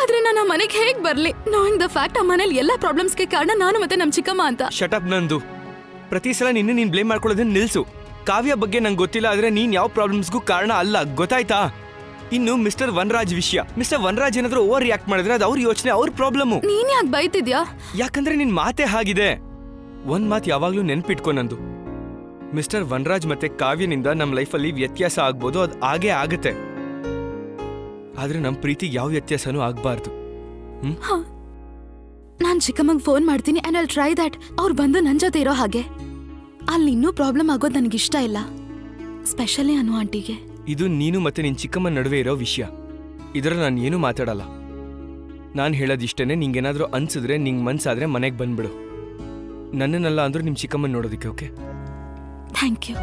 ಆದ್ರೆ ನಾನು ಆ ಮನೆಗೆ ಹೇಗ್ ಬರ್ಲಿ? ನೋಯಿಂಗ್ ದ ಫ್ಯಾಕ್ಟ್ ಆ ಮನೇಲಿ ಎಲ್ಲಾ ಪ್ರಾಬ್ಲಮ್ಸ್ಗೆ ಕಾರಣ ನಾನು ಮತ್ತೆ ನಮ್ ಚಿಕ್ಕಮ್ಮ ಅಂತ. ಶಟಪ್ ನಂದು. ಪ್ರತಿ ಸಲ ನೀನ್ ಬ್ಲೇಮ್ ಮಾಡ್ಕೊಳ್ಳೋದನ್ನ ನಿಲ್ಸು. ಕಾವ್ಯ ಬಗ್ಗೆ ನಂಗೆ ಗೊತ್ತಿಲ್ಲ, ಆದ್ರೆ ನೀನ್ ಯಾವ ಪ್ರಾಬ್ಲಮ್ಸ್ಗೂ ಕಾರಣ ಅಲ್ಲ, ಗೊತ್ತಾಯ್ತಾ? ಇನ್ನು ಮಿಸ್ಟರ್ ವನರಾಜ್ ವಿಷಯ. ಮಿಸ್ಟರ್ ವನರಾಜ್ ಏನಾದ್ರೂ ಓವರ್ ರಿಯಾಕ್ಟ್ ಮಾಡಿದ್ರೆ ಅದು ಅವ್ರ ಯೋಚನೆ, ಅವ್ರ ಪ್ರಾಬ್ಲಮ್. ನೀನ್ ಯಾಕೆ ಬೈತಿದ್ಯಾ? ಯಾಕಂದ್ರೆ ನಿನ್ ಮಾತೆ ಹಾಗಿದೆ. ಒಂದ್ ಮಾತು ಯಾವಾಗ್ಲೂ ನೆನ್ಪಿಟ್ಕೊ ನಂದು. ಮಿಸ್ಟರ್ ವನರಾಜ್ ಮತ್ತೆ ಕಾವ್ಯನಿಂದ ನಮ್ ಲೈಫಲ್ಲಿ ವ್ಯತ್ಯಾಸ ಆಗ್ಬೋದು, ಅದು ಆಗೇ ಆಗತ್ತೆ. ಆದ್ರೆ ನಮ್ ಪ್ರೀತಿಗೆ ಯಾವ ವ್ಯತ್ಯಾಸನೂ ಆಗ್ಬಾರ್ದು. ನಾನ್ ಚಿಕ್ಕಮ್ಮಂಗ್ ಫೋನ್ ಮಾಡ್ತೀನಿ ಅಂಡ್ ಐಲ್ ಟ್ರೈ ದಟ್. ಅವ್ರು ಬಂದು ನನ್ ಜೊತೆ ಇರೋ ಹಾಗೆ. ಅಲ್ಲಿ ಇನ್ನೂ ಪ್ರಾಬ್ಲಮ್ ಆಗೋದು ನನಗಿಷ್ಟ ಇಲ್ಲ, ಸ್ಪೆಷಲಿ ಅನು ಆಂಟಿಗೆ. ಇದು ನೀನು ಮತ್ತೆ ನಿನ್ ಚಿಕ್ಕಮ್ಮನ ನಡುವೆ ಇರೋ ವಿಷಯ. ಇದರಲ್ಲಿ ನಾನು ಏನೂ ಮಾತಾಡಲ್ಲ. ನಾನು ಹೇಳೋದಿಷ್ಟೇನೆ. ನಿಂಗೇನಾದ್ರೂ ಅನ್ಸಿದ್ರೆ ನಿಂಗೆ ಮನ್ಸಾದ್ರೆ ಮನೆಗೆ ಬಂದ್ಬಿಡು. ನನ್ನನ್ನೆಲ್ಲ ಅಂದ್ರೂ ನಿಮ್ ಚಿಕ್ಕಮ್ಮನ ನೋಡೋದಕ್ಕೆ. Okay, thank you.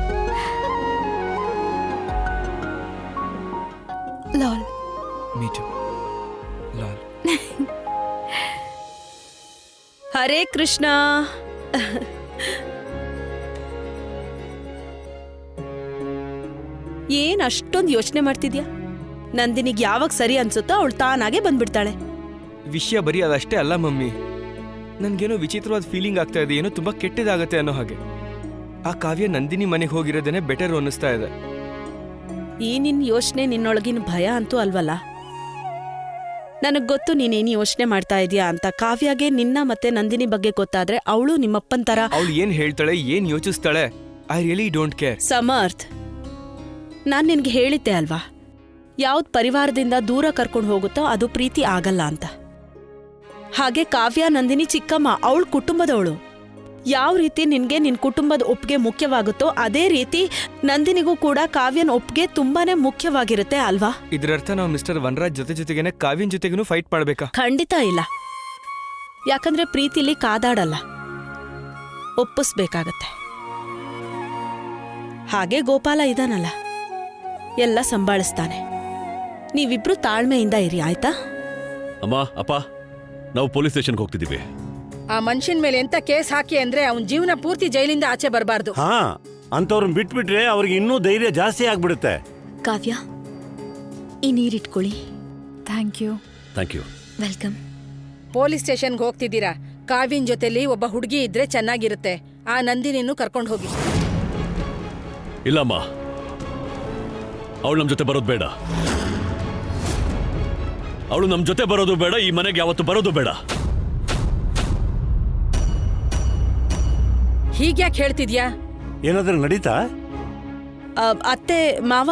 ಲಾಲ್. ಮೀಟು ಲಾಲ್. ಹರೇ ಕೃಷ್ಣ. ಏನ್ ಅಷ್ಟೊಂದು ಯೋಚನೆ ಮಾಡ್ತಿದ್ಯಾ? ನಂದಿನಿಗೆ ಯಾವಾಗ ಸರಿ ಅನ್ಸುತ್ತೋ ಅವಳು ತಾನಾಗೆ ಬಂದ್ಬಿಡ್ತಾಳೆ. ವಿಷಯ ಬರೀ ಅದಷ್ಟೇ ಅಲ್ಲ ಮಮ್ಮಿ. ನನ್ಗೇನೋ ವಿಚಿತ್ರವಾದ ಫೀಲಿಂಗ್ ಆಗ್ತಾ ಇದೆ, ಏನೋ ತುಂಬಾ ಕೆಟ್ಟದಾಗತ್ತೆ ಅನ್ನೋ ಹಾಗೆ. ಆ ಕಾವ್ಯ ನಂದಿನಿ ಮನೆಗೆ ಹೋಗಿರೋದೇನೆ ಬೆಟರ್ ಅನ್ನಿಸ್ತಾ ಇದೆ. ಈ ನಿನ್ ಯೋಚನೆ ನಿನ್ನೊಳಗಿನ ಭಯ ಅಂತೂ ಅಲ್ವಲ್ಲ? ನನಗ್ ಗೊತ್ತು ನೀನೇನು ಯೋಚನೆ ಮಾಡ್ತಾ ಇದೀಯಾ ಅಂತ. ಕಾವ್ಯಗೆ ನಿನ್ನ ಮತ್ತೆ ನಂದಿನಿ ಬಗ್ಗೆ ಗೊತ್ತಾದ್ರೆ ಅವಳು ನಿಮ್ಮಪ್ಪನ್ ತರ. ಅವಳು ಏನ್ ಹೇಳ್ತಾಳೆ, ಏನ್ ಯೋಚಿಸ್ತಾಳೆ, I really don't care. Samarth, ನಾನ್ ನಿನ್ಗೆ ಹೇಳಿದ್ದೆ ಅಲ್ವಾ, ಯಾವ್ದ್ ಪರಿವಾರದಿಂದ ದೂರ ಕರ್ಕೊಂಡು ಹೋಗುತ್ತೋ ಅದು ಪ್ರೀತಿ ಆಗಲ್ಲ ಅಂತ. ಹಾಗೆ ಕಾವ್ಯ ನಂದಿನಿ ಚಿಕ್ಕಮ್ಮ, ಅವಳ ಕುಟುಂಬದವಳು. ಯಾವ ರೀತಿ ನಿನ್ಗೆ ನಿನ್ ಕುಟುಂಬದ ಒಪ್ಪಿಗೆ ಮುಖ್ಯವಾಗುತ್ತೋ ಅದೇ ರೀತಿ ನಂದಿನಿಗೂ ಕೂಡ ಕಾವ್ಯನ ಒಪ್ಪಿಗೆ ತುಂಬಾನೇ ಮುಖ್ಯವಾಗಿರುತ್ತೆ ಅಲ್ವಾ? ಇದರರ್ಥ ನಾವು ಮಿಸ್ಟರ್ ವನರಾಜ್ ಜೊತೆಗೇನೆ ಕಾವ್ಯನ್ ಜೊತೆಗೂ ಫೈಟ್ ಮಾಡ್ಬೇಕಾ? ಖಂಡಿತ ಇಲ್ಲ. ಯಾಕಂದ್ರೆ ಪ್ರೀತಿಲಿ ಕಾದಾಡಲ್ಲ, ಒಪ್ಪಿಸ್ಬೇಕಾಗತ್ತೆ. ಹಾಗೆ ಗೋಪಾಲ ಇದಾನಲ್ಲ, ಎಲ್ಲ ಸಂಭಾಳಿಸ್ತಾನೆ. ನೀವಿಬ್ರು ತಾಳ್ಮೆಯಿಂದ ಇರಿ, ಆಯ್ತಾ? ಅಮ್ಮ, ಅಪ್ಪ, ನಾವು ಪೊಲೀಸ್ ಸ್ಟೇಷನ್ಗೆ ಹೋಗ್ತಿದ್ದೀವಿ. ಆ ಮನುಷ್ಯನ ಮೇಲೆ ಎಂತ ಕೇಸ್ ಹಾಕಿ ಅಂದ್ರೆ ಅವನ್ ಜೀವನ ಪೂರ್ತಿ ಜೈಲಿಂದ ಆಚೆ ಬರಬಾರ್ದು. ಹಾ, ಅಂತವ್ರನ್ನ ಬಿಟ್ಬಿಟ್ರೆ ಅವ್ರಿಗೆ ಇನ್ನೂ ಧೈರ್ಯ ಜಾಸ್ತಿ ಆಗ್ಬಿಡುತ್ತೆ. ಕಾವ್ಯ, ಈ ನೀರಿಟ್ಕೊಳ್ಳಿ. Thank you. Thank you. Welcome. Police ಸ್ಟೇಷನ್ಗೆ ಹೋಗ್ತಿದ್ದೀರಾ? ಕಾವ್ಯನ್ ಜೊತೆಲಿ ಒಬ್ಬ ಹುಡುಗಿ ಇದ್ರೆ ಚೆನ್ನಾಗಿರುತ್ತೆ. ಆ ನಂದಿನಿನ್ನು ಕರ್ಕೊಂಡು ಹೋಗಿ. ಇಲ್ಲಮ್ಮ, ಅವಳು ನಮ್ ಜೊತೆ ಬರೋದು ಬೇಡ. ಅವಳು ನಮ್ ಜೊತೆ ಬರೋದು ಬೇಡ, ಈ ಮನೆಗೆ ಯಾವತ್ತು ಬರೋದು ಬೇಡ. ಹೀಗ್ಯಾಕೆ ಹೇಳ್ತಿದ್ಯಾ? ಏನಾದ್ರೂ ನಡೀತಾ? ಅತ್ತೆ ಮಾವ,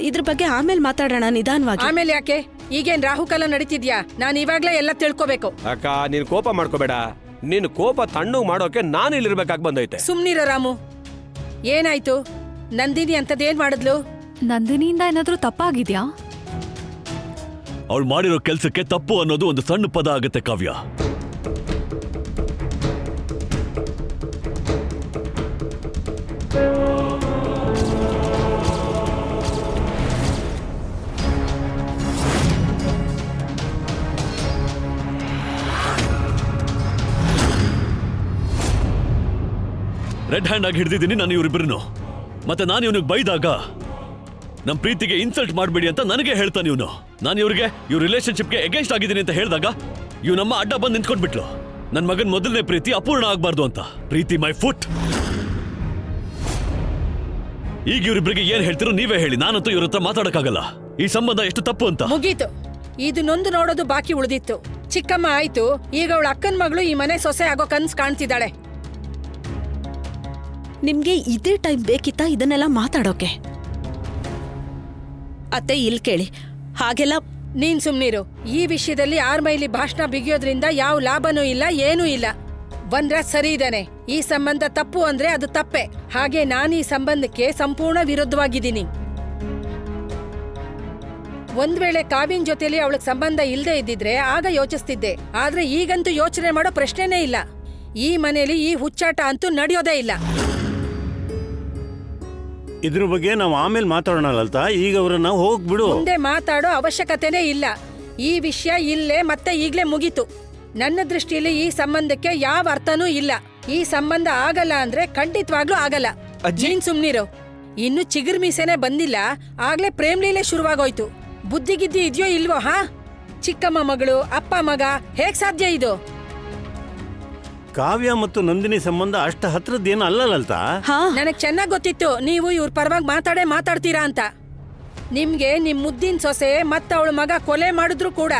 ಇದ್ರ ಬಗ್ಗೆ ಆಮೇಲೆ ಮಾತಾಡೋಣ ನಿಧಾನವಾಗಿ. ಆಮೇಲೆ ಯಾಕೆ? ಈಗೇನ್ ರಾಹುಕಾಲ ನಡೀತಿದ್ಯಾ? ನಾನು ಇವಾಗ್ಲೇ ಎಲ್ಲ ತಿಳ್ಕೋಬೇಕು. ಅಕ್ಕ, ನೀನ್ ಕೋಪ ಮಾಡ್ಕೋಬೇಡ. ನಿನ್ ಕೋಪ ತಣ್ಣಗ್ ಮಾಡೋಕೆ ನಾನು ಇಲ್ಲಿರ್ಬೇಕಾಗಿ ಬಂದೈತೆ. ಸುಮ್ನಿರೋ ರಾಮು. ಏನಾಯ್ತು? ನಂದಿನಿ ಅಂತದೇನ್ ಮಾಡಿದ್ಲು? ನಂದಿನಿಯಿಂದ ಏನಾದ್ರೂ ತಪ್ಪಾಗಿದ್ಯಾ? ಅವಳು ಮಾಡಿರೋ ಕೆಲ್ಸಕ್ಕೆ ತಪ್ಪು ಅನ್ನೋದು ಒಂದು ಸಣ್ಣ ಪದ ಆಗುತ್ತೆ ಕಾವ್ಯ. ರೆಡ್ ಹ್ಯಾಂಡ್ ಆಗಿ ಹಿಡಿದಿದ್ದೀನಿ ನಾನು ಇವರಿಬ್ಬರನ್ನು. ಮತ್ತೆ ನಾನು ಇವನಿಗೆ ಬೈದಾಗ ನಮ್ ಪ್ರೀತಿಗೆ ಇನ್ಸಲ್ಟ್ ಮಾಡಬೇಡಿ ಅಂತ ನನಗೆ ಹೇಳ್ತಾನೆ ಇವನು. ನಾನು ಇವ್ರಿಗೆ ಇವ್ರ ರಿಲೇಶನ್ಶಿಪ್ಗೆ ಅಗೇನ್ಸ್ಟ್ ಆಗಿದ್ದೀನಿ ಅಂತ ಹೇಳಿದಾಗ ಇವನಮ್ಮ ಅಡ್ಡ ಬಂದು ನಿಂತ್ಕೊಂಡ್ಬಿಟ್ಲು. ನನ್ನ ಮಗನ್ ಮೊದಲನೇ ಪ್ರೀತಿ ಅಪೂರ್ಣ ಆಗ್ಬಾರ್ದು ಅಂತ. ಪ್ರೀತಿ ಮೈ ಫುಟ್. ಈಗ ಇವರಿಬ್ಬರಿಗೆ ಏನ್ ಹೇಳ್ತಿರೋ ನೀವೇ ಹೇಳಿ. ನಾನಂತೂ ಇವ್ರ ಹತ್ರ ಮಾತಾಡಕ್ಕಾಗಲ್ಲ. ಈ ಸಂಬಂಧ ಎಷ್ಟು ತಪ್ಪು ಅಂತ. ಮುಗೀತು. ಇದು ನೊಂದು ನೋಡೋದು ಬಾಕಿ ಉಳಿದಿತ್ತು. ಚಿಕ್ಕಮ್ಮ ಆಯ್ತು, ಈಗ ಅವಳ ಅಕ್ಕನ ಮಗಳು ಈ ಮನೆ ಸೊಸೆ ಆಗೋ ಕನ್ಸ್ ಕಾಣ್ತಿದ್ದಾಳೆ. ನಿಮ್ಗೆ ಇದೇ ಟೈಮ್ ಬೇಕಿತ್ತಾ ಇದನ್ನೆಲ್ಲ ಮಾತಾಡೋಕೆ? ಅತ್ತೆ, ಇಲ್ ಕೇಳಿ, ಹಾಗೆಲ್ಲ. ನೀನ್ ಸುಮ್ನಿರು. ಈ ವಿಷಯದಲ್ಲಿ ಯಾರ ಮೈಲಿ ಭಾಷಣ ಬಿಗಿಯೋದ್ರಿಂದ ಯಾವ ಲಾಭನೂ ಇಲ್ಲ, ಏನೂ ಇಲ್ಲ. ವನರಾಜ್ ಸರಿ ಇದ್ದಾನೆ. ಈ ಸಂಬಂಧ ತಪ್ಪು ಅಂದ್ರೆ ಅದು ತಪ್ಪೆ. ಹಾಗೆ ನಾನು ಈ ಸಂಬಂಧಕ್ಕೆ ಸಂಪೂರ್ಣ ವಿರುದ್ಧವಾಗಿದ್ದೀನಿ. ಒಂದ್ ವೇಳೆ ಕಾವ್ಯನ್ ಜೊತೆಲಿ ಅವಳಿಗೆ ಸಂಬಂಧ ಇಲ್ಲದೆ ಇದ್ದಿದ್ರೆ ಆಗ ಯೋಚಿಸ್ತಿದ್ದೆ. ಆದ್ರೆ ಈಗಂತೂ ಯೋಚನೆ ಮಾಡೋ ಪ್ರಶ್ನೆನೇ ಇಲ್ಲ. ಈ ಮನೇಲಿ ಈ ಹುಚ್ಚಾಟ ಅಂತೂ ನಡೆಯೋದೇ ಇಲ್ಲ. ಇದ್ರ ಬಗ್ಗೆ ನಾವು ಆಮೇಲೆ ಮಾತಾಡೋಣ ಲಲಿತಾ. ಈಗ ಅವ್ರನ್ನ ಹೋಗ್ಬಿಡು. ಮುಂದೆ ಮಾತಾಡೋ ಅವಶ್ಯಕತೆನೇ ಇಲ್ಲ. ಈ ವಿಷಯ ಇಲ್ಲೇ ಮತ್ತೆ ಈಗ್ಲೇ ಮುಗೀತು. ನನ್ನ ದೃಷ್ಟಿಯಲ್ಲಿ ಈ ಸಂಬಂಧಕ್ಕೆ ಯಾವ ಅರ್ಥನೂ ಇಲ್ಲ. ಈ ಸಂಬಂಧ ಆಗಲ್ಲ ಅಂದ್ರೆ ಖಂಡಿತವಾಗ್ಲೂ ಆಗಲ್ಲ. ನೀನ್ ಸುಮ್ನಿರು. ಇನ್ನು ಚಿಗುರ್ ಮೀಸೆನೆ ಬಂದಿಲ್ಲ, ಆಗ್ಲೇ ಪ್ರೇಮ್ ಲೀಲೆ ಶುರುವಾಗೋಯ್ತು. ಬುದ್ಧಿಗಿದ್ದಿ ಇದೆಯೋ ಇಲ್ವೋ? ಹಾ, ಚಿಕ್ಕಮ್ಮ ಮಗಳು ಅಪ್ಪ ಮಗ ಹೇಗ್ ಸಾಧ್ಯ ಇದು? ಕಾವ್ಯ ಮತ್ತು ನಂದಿನಿ ಸಂಬಂಧ ಅಷ್ಟು ಹತ್ರದ್ದೇನು ಅಲ್ಲ ಲಲಿತಾ. ಹಾ ನನಗ್ ಚೆನ್ನಾಗ್ ಗೊತ್ತಿತ್ತು ನೀವು ಇವ್ರ ಪರವಾಗಿ ಮಾತಾಡ್ತೀರಾ ಅಂತ. ನಿಮ್ಗೆ ನಿಮ್ ಮುದ್ದಿನ ಸೊಸೆ ಮತ್ತ ಅವಳ ಮಗ ಕೊಲೆ ಮಾಡಿದ್ರು ಕೂಡ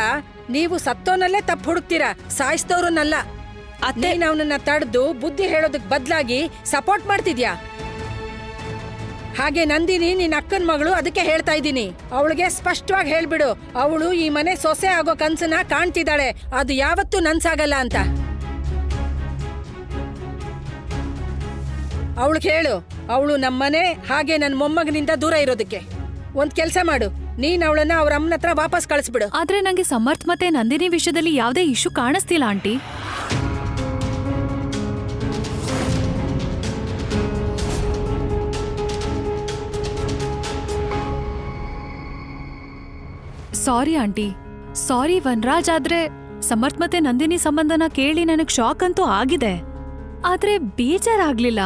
ನೀವು ಸತ್ತೋನಲ್ಲೇ ತಪ್ಪು ಹುಡುಕ್ತೀರಾ, ಸಾಯಿಸ್ತವ್ರನ್ನಲ್ಲ. ಅತ್ತೆ ನೀನ್ ಅವನನ್ನ ತಡೆದು ಬುದ್ಧಿ ಹೇಳೋದಕ್ ಬದ್ಲಾಗಿ ಸಪೋರ್ಟ್ ಮಾಡ್ತಿದ್ಯಾ. ಹಾಗೆ ನಂದಿನಿ ನಿನ್ ಅಕ್ಕನ ಮಗಳು, ಅದಕ್ಕೆ ಹೇಳ್ತಾ ಇದ್ದೀನಿ, ಅವಳಿಗೆ ಸ್ಪಷ್ಟವಾಗಿ ಹೇಳ್ಬಿಡು, ಅವಳು ಈ ಮನೆ ಸೊಸೆ ಆಗೋ ಕನ್ಸನ್ನ ಕಾಣ್ತಿದ್ದಾಳೆ, ಅದು ಯಾವತ್ತೂ ನನ್ಸಾಗಲ್ಲ ಅಂತ. ಅವಳಿಗೆ ಹೇಳು, ಅವಳು ನಮ್ಮನೆ ಹಾಗೆ ನನ್ನ ಮೊಮ್ಮಗನಿಂದ ದೂರ ಇರೋದಕ್ಕೆ. ಒಂದ್ ಕೆಲ್ಸ ಮಾಡು, ನೀನ್ ಅವಳನ್ನ ಅವ್ರ ಅಮ್ಮನ ಹತ್ರ ವಾಪಸ್ ಕಳಿಸ್ಬಿಡು. ಆದ್ರೆ ನಂಗೆ ಸಮರ್ಥ್ ಮತ್ತೆ ನಂದಿನಿ ವಿಷಯದಲ್ಲಿ ಯಾವುದೇ ಇಶ್ಯೂ ಕಾಣಿಸ್ತಿಲ್ಲ ಆಂಟಿ. ಸಾರಿ ಆಂಟಿ, ಸಾರಿ ವನರಾಜ್. ಆದ್ರೆ ಸಮರ್ಥ್ ಮತ್ತೆ ನಂದಿನಿ ಸಂಬಂಧನ ಕೇಳಿ ನನಗ್ ಶಾಕ್ ಅಂತೂ ಆಗಿದೆ, ಆದ್ರೆ ಬೇಜಾರಾಗ್ಲಿಲ್ಲ.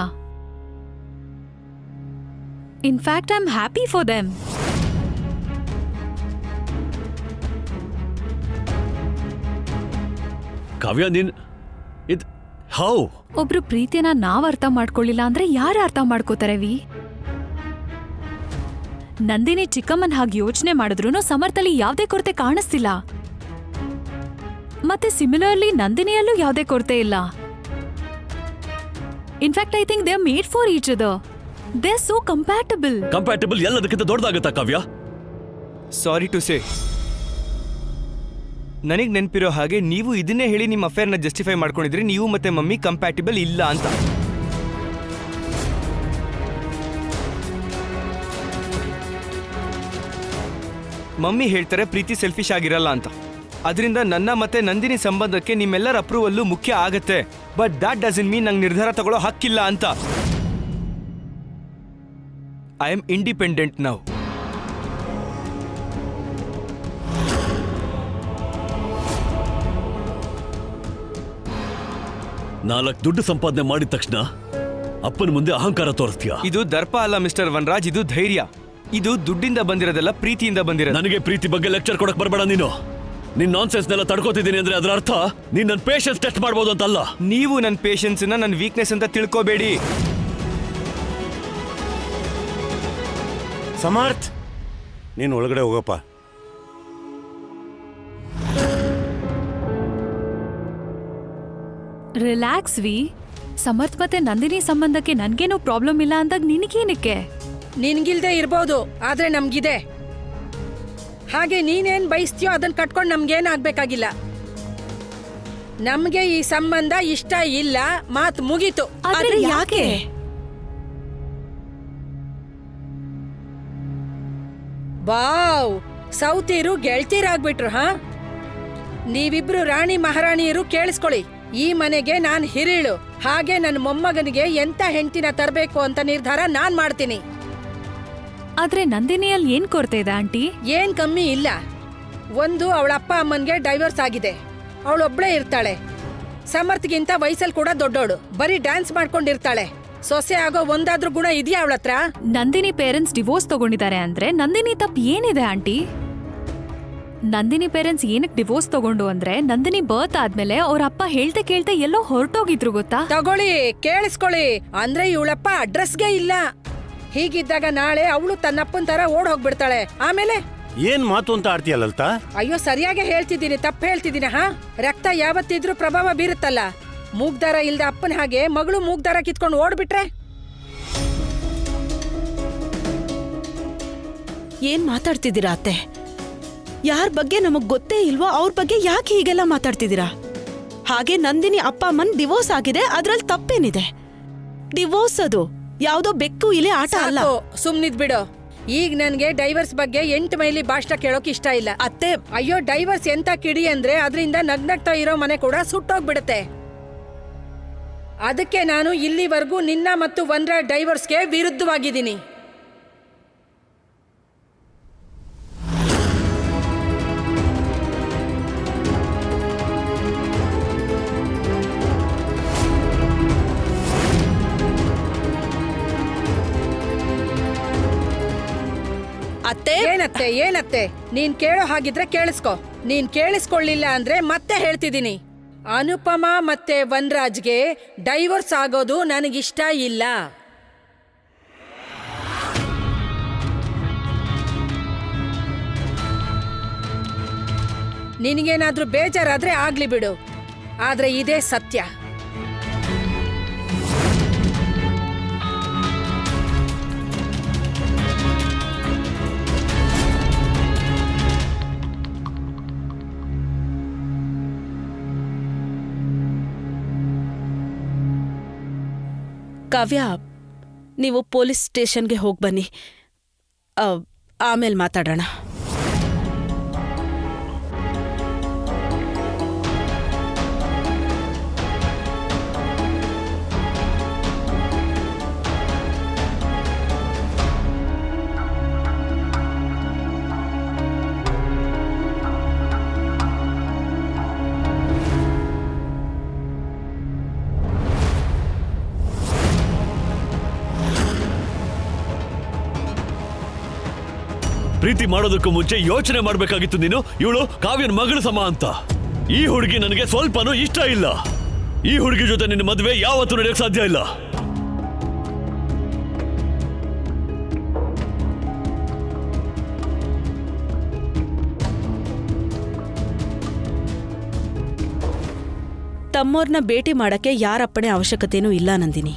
In fact I am happy for them. Kavya ನೀನ್ ಇದ್ ಹೌ ಒಬ್ರು ಪ್ರೀತಿನ ನಾವ್ ಅರ್ಥ ಮಾಡ್ಕೊಳ್ಳಿಲ್ಲ ಅಂದ್ರೆ ಯಾರು ಅರ್ಥ ಮಾಡ್ಕೋತಾರೆ ವಿ? ನಂದಿನಿ ಚಿಕ್ಕಮ್ಮನ್ ಹಾಗೆ ಯೋಚನೆ ಮಾಡಿದ್ರು ಸಮರ್ಥಲ್ಲಿ ಯಾವ್ದೇ ಕೊರತೆ ಕಾಣಿಸ್ತಿಲ್ಲ. ಮತ್ತೆ ಸಿಮಿಲರ್ಲಿ ನಂದಿನಿಯಲ್ಲೂ ಯಾವ್ದೇ ಕೊರತೆ ಇಲ್ಲ. In fact I think they are made for each other. They are so compatible. ಎಲ್ಲದಕ್ಕಿಂತ ದೊಡ್ಡದಾಗತ್ತಾ ಕಾವ್ಯ? ಸಾರಿ ಟು ಸೇ, ನನಗ್ ನೆನ್ಪಿರೋ ಹಾಗೆ ನೀವು ಇದನ್ನೇ ಹೇಳಿ ನಿಮ್ಮ ಅಫೇರ್ನ ಜಸ್ಟಿಫೈ ಮಾಡ್ಕೊಂಡಿದ್ರಿ, ನೀವು ಮತ್ತೆ ಮಮ್ಮಿ ಕಂಪ್ಯಾಟಿಬಲ್ ಇಲ್ಲ ಅಂತ. ಮಮ್ಮಿ ಹೇಳ್ತಾರೆ ಪ್ರೀತಿ ಸೆಲ್ಫಿಶ್ ಆಗಿರಲ್ಲ ಅಂತ. ಅದರಿಂದ ನನ್ನ ಮತ್ತೆ ನಂದಿನಿ ಸಂಬಂಧಕ್ಕೆ ನಿಮ್ಮೆಲ್ಲರ ಅಪ್ರೂವಲ್ಲು ಮುಖ್ಯ ಆಗತ್ತೆ. ಬಟ್ ದಾಟ್ ಡಸಂಟ್ ಮೀನ್ ನಂಗೆ ನಿರ್ಧಾರ ತಗೊಳ್ಳೋ ಹಕ್ಕಿಲ್ಲ ಅಂತ. I am independent now. ನಾಲ್ಕು ದುಡ್ಡು ಸಂಪಾದನೆ ಮಾಡಿದ ತಕ್ಷಣ ಅಪ್ಪನ ಮುಂದೆ ಅಹಂಕಾರ ತೋರಿಸ್ತೀಯ? ಇದು ದರ್ಪ ಅಲ್ಲ ಮಿಸ್ಟರ್ ವನರಾಜ್, ಇದು ಧೈರ್ಯ. ಇದು ದುಡ್ಡಿಂದ ಬಂದಿರೋದಲ್ಲ, ಪ್ರೀತಿಯಿಂದ ಬಂದಿರೋದು. ನನಗೆ ಪ್ರೀತಿ ಬಗ್ಗೆ ಲೆಕ್ಚರ್ ಕೊಡಕ್ ಬರಬೇಡ ನೀನು. ನಿನ್ ನಾನ್ಸೆನ್ಸ್ನೆಲ್ಲ ತಡ್ಕೋತಿದ್ದೀನಿ ಅಂದ್ರೆ ಅದರ ಅರ್ಥ ನೀನ್ ನನ್ನ ಪೇಷನ್ಸ್ ಟೆಸ್ಟ್ ಮಾಡ್ಬೋದು ಅಂತಲ್ಲ. ನೀವು ನನ್ನ ಪೇಷನ್ಸ್ ನನ್ನ ವೀಕ್ನೆಸ್ ಅಂತ ತಿಳ್ಕೋಬೇಡಿ. ಸಮರ್ಥ್, ನೀನು ಒಳಗಡೆ ಹೋಗಪ್ಪ. Relax V. ಸಮರ್ಥ್ ಮತ್ತೆ ನಂದಿನಿ ಸಂಬಂಧಕ್ಕೆ ನನ್ಗೇನೂ ಪ್ರಾಬ್ಲಮ್ ಇಲ್ಲ ಅಂದಾಗ ನಿನಗೇನಕ್ಕೆ? ನಿನ್ಗಿಲ್ದೆ ಇರ್ಬೋದು, ಆದ್ರೆ ನಮ್ಗಿದೆ. ಹಾಗೆ ನೀನೇನ್ ಬಯಸ್ತೀಯೋ ಅದನ್ನ ಕಟ್ಕೊಂಡು ನಮ್ಗೇನ್ ಆಗ್ಬೇಕಾಗಿಲ್ಲ. ನಮ್ಗೆ ಈ ಸಂಬಂಧ ಇಷ್ಟ ಇಲ್ಲ, ಮಾತ್ ಮುಗೀತು. ಆದ್ರೆ ಯಾಕೆ? ವಾವ್, ಸೌತೀರು ಗೆಳ್ತೀರಾಗ್ಬಿಟ್ರು. ಹಾ, ನೀವಿಬ್ರು ರಾಣಿ ಮಹಾರಾಣಿಯರು ಕೇಳಿಸ್ಕೊಳ್ಳಿ. ಈ ಮನೆಗೆ ನಾನ್ ಹಿರಿಳು, ಹಾಗೆ ನನ್ನ ಮೊಮ್ಮಗನಿಗೆ ಎಂತ ಹೆಂಡತಿನ ತರಬೇಕು ಅಂತ ನಿರ್ಧಾರ ನಾನ್ ಮಾಡ್ತೀನಿ. ಆದ್ರೆ ನಂದಿನಿಯಲ್ಲಿ ಏನ್ ಕೊರತೆ ಇದೆ ಆಂಟಿ? ಏನ್ ಕಮ್ಮಿ ಇಲ್ಲ. ಒಂದು, ಅವಳ ಅಪ್ಪ ಅಮ್ಮನ್ಗೆ ಡೈವರ್ಸ್ ಆಗಿದೆ, ಅವಳೊಬ್ಳೇ ಇರ್ತಾಳೆ. ಸಮರ್ಥ್ಗಿಂತ ವಯಸ್ಸಲ್ಲಿ ಕೂಡ ದೊಡ್ಡೋಳು, ಬರೀ ಡ್ಯಾನ್ಸ್ ಮಾಡ್ಕೊಂಡಿರ್ತಾಳೆ. ಸೊಸೆ ಆಗೋ ಒಂದಾದ್ರೂ ಗುಣ ಇದೆಯಾ ಅವಳ ಹತ್ರ? ನಂದಿನಿ ಪೇರೆಂಟ್ಸ್ ಡಿವೋರ್ಸ್ ತಗೊಂಡಿದ್ದಾರೆ ಅಂದ್ರೆ ನಂದಿನಿ ತಪ್ಪು ಏನಿದೆ ಆಂಟಿ? ನಂದಿನಿ ಪೇರೆಂಟ್ಸ್ ಏನಕ್ಕೆ ಡಿವೋರ್ಸ್ ತಗೊಂಡು ಅಂದ್ರೆ ನಂದಿನಿ ಬರ್ತ್ ಆದ್ಮೇಲೆ ಅವ್ರ ಅಪ್ಪ ಹೇಳ್ತೆ ಕೇಳ್ತೆ ಎಲ್ಲೋ ಹೊರಟೋಗಿದ್ರು ಗೊತ್ತಾ? ತಗೊಳ್ಳಿ, ಕೇಳಿಸ್ಕೊಳ್ಳಿ. ಅಂದ್ರೆ ಇವಳಪ್ಪ ಅಡ್ರೆಸ್ಗೆ ಇಲ್ಲ. ಹೀಗಿದ್ದಾಗ ನಾಳೆ ಅವಳು ತನ್ನಪ್ಪನ್ ತರ ಓಡ್ ಹೋಗ್ಬಿಡ್ತಾಳೆ. ಆಮೇಲೆ ಏನ್ ಮಾತು ಅಂತ ಆಡ್ತೀಯ ಲಲಿತಾ? ಅಯ್ಯೋ, ಸರಿಯಾಗಿ ಹೇಳ್ತಿದ್ದೀನಿ, ತಪ್ಪು ಹೇಳ್ತಿದ್ದೀನಿ. ಹಾ, ರಕ್ತ ಯಾವತ್ತಿದ್ರೂ ಪ್ರಭಾವ ಬೀರುತ್ತಲ್ಲ. ಮೂಗ್ದಾರ ಇಲ್ದ ಅಪ್ಪನ ಹಾಗೆ ಮಗಳು ಮೂಗ್ದಾರ ಕಿತ್ಕೊಂಡು ಓಡ್ಬಿಟ್ರೆ? ಏನ್ ಮಾತಾಡ್ತಿದ್ದೀರಾ ಅತ್ತೆ? ಯಾರ ಬಗ್ಗೆ ನಮಗ್ ಗೊತ್ತೇ ಇಲ್ವೋ ಅವ್ರ ಬಗ್ಗೆ ಯಾಕೆ ಹೀಗೆಲ್ಲ ಮಾತಾಡ್ತಿದ್ದೀರಾ? ಹಾಗೆ ನಂದಿನಿ ಅಪ್ಪ ಅಮ್ಮನ್ ಡಿವೋರ್ಸ್ ಆಗಿದೆ, ಅದ್ರಲ್ಲಿ ತಪ್ಪೇನಿದೆ? ಡಿವೋರ್ಸ್ ಅದು ಯಾವ್ದೋ ಬೆಕ್ಕು ಇಲ್ಲೇ ಆಟ ಅಲ್ಲ. ಸುಮ್ನಿದ್ ಬಿಡು. ಈಗ ನನ್ಗೆ ಡೈವರ್ಸ್ ಬಗ್ಗೆ 8 ಮೈಲಿ ಭಾಷಣ ಕೇಳೋಕ್ ಇಷ್ಟ ಇಲ್ಲ. ಅತ್ತೆ, ಅಯ್ಯೋ, ಡೈವರ್ಸ್ ಎಂತ ಕಿಡಿ ಅಂದ್ರೆ ಅದರಿಂದ ನಗ್ನಗ್ತಾ ಇರೋ ಮನೆ ಕೂಡ ಸುಟ್ಟೋಗ್ಬಿಡುತ್ತೆ. ಅದಕ್ಕೆ ನಾನು ಇಲ್ಲಿವರೆಗೂ ನಿನ್ನ ಮತ್ತು ವನರಾಜ್ ಡೈವರ್ಸ್ಗೆ ವಿರುದ್ಧವಾಗಿದ್ದೀನಿ. ಅತ್ತೆ ಏನತ್ತೆ ನೀನ್ ಕೇಳೋ ಹಾಗಿದ್ರೆ ಕೇಳಿಸ್ಕೊ. ನೀನ್ ಕೇಳಿಸ್ಕೊಳ್ಳಿಲ್ಲ ಅಂದ್ರೆ ಮತ್ತೆ ಹೇಳ್ತಿದ್ದೀನಿ, ಅನುಪಮಾ ಮತ್ತೆ ವನ್ರಾಜ್ಗೆ ಡೈವೋರ್ಸ್ ಆಗೋದು ನನಗಿಷ್ಟ ಇಲ್ಲ. ನಿನಗೇನಾದ್ರೂ ಬೇಜಾರಾದ್ರೆ ಆಗ್ಲಿ ಬಿಡು, ಆದ್ರೆ ಇದೇ ಸತ್ಯ. ಕಾವ್ಯ, ನೀವು ಪೊಲೀಸ್ ಸ್ಟೇಷನ್ಗೆ ಹೋಗಿ ಬನ್ನಿ, ಆಮೇಲೆ ಮಾತಾಡೋಣ. ಪ್ರೀತಿ ಮಾಡೋದಕ್ಕೂ ಮುಂಚೆ ಯೋಚನೆ ಮಾಡ್ಬೇಕಾಗಿತ್ತು ನೀನು. ಇವಳು ಕಾವ್ಯನ ಮಗಳ ಸಮ ಅಂತ. ಈ ಹುಡುಗಿ ನನಗೆ ಸ್ವಲ್ಪನೂ ಇಷ್ಟ ಇಲ್ಲ. ಈ ಹುಡುಗಿ ಜೊತೆ ನಿನ್ನ ಮದುವೆ ಯಾವತ್ತೂ ನಡೆಯಕ್ಕೆ ಸಾಧ್ಯ ಇಲ್ಲ. ತಮ್ಮೋರ್ನ ಭೇಟಿ ಮಾಡಕ್ಕೆ ಯಾರಪ್ಪಣೆ ಅವಶ್ಯಕತೆನೂ ಇಲ್ಲ ನಂದಿನಿ.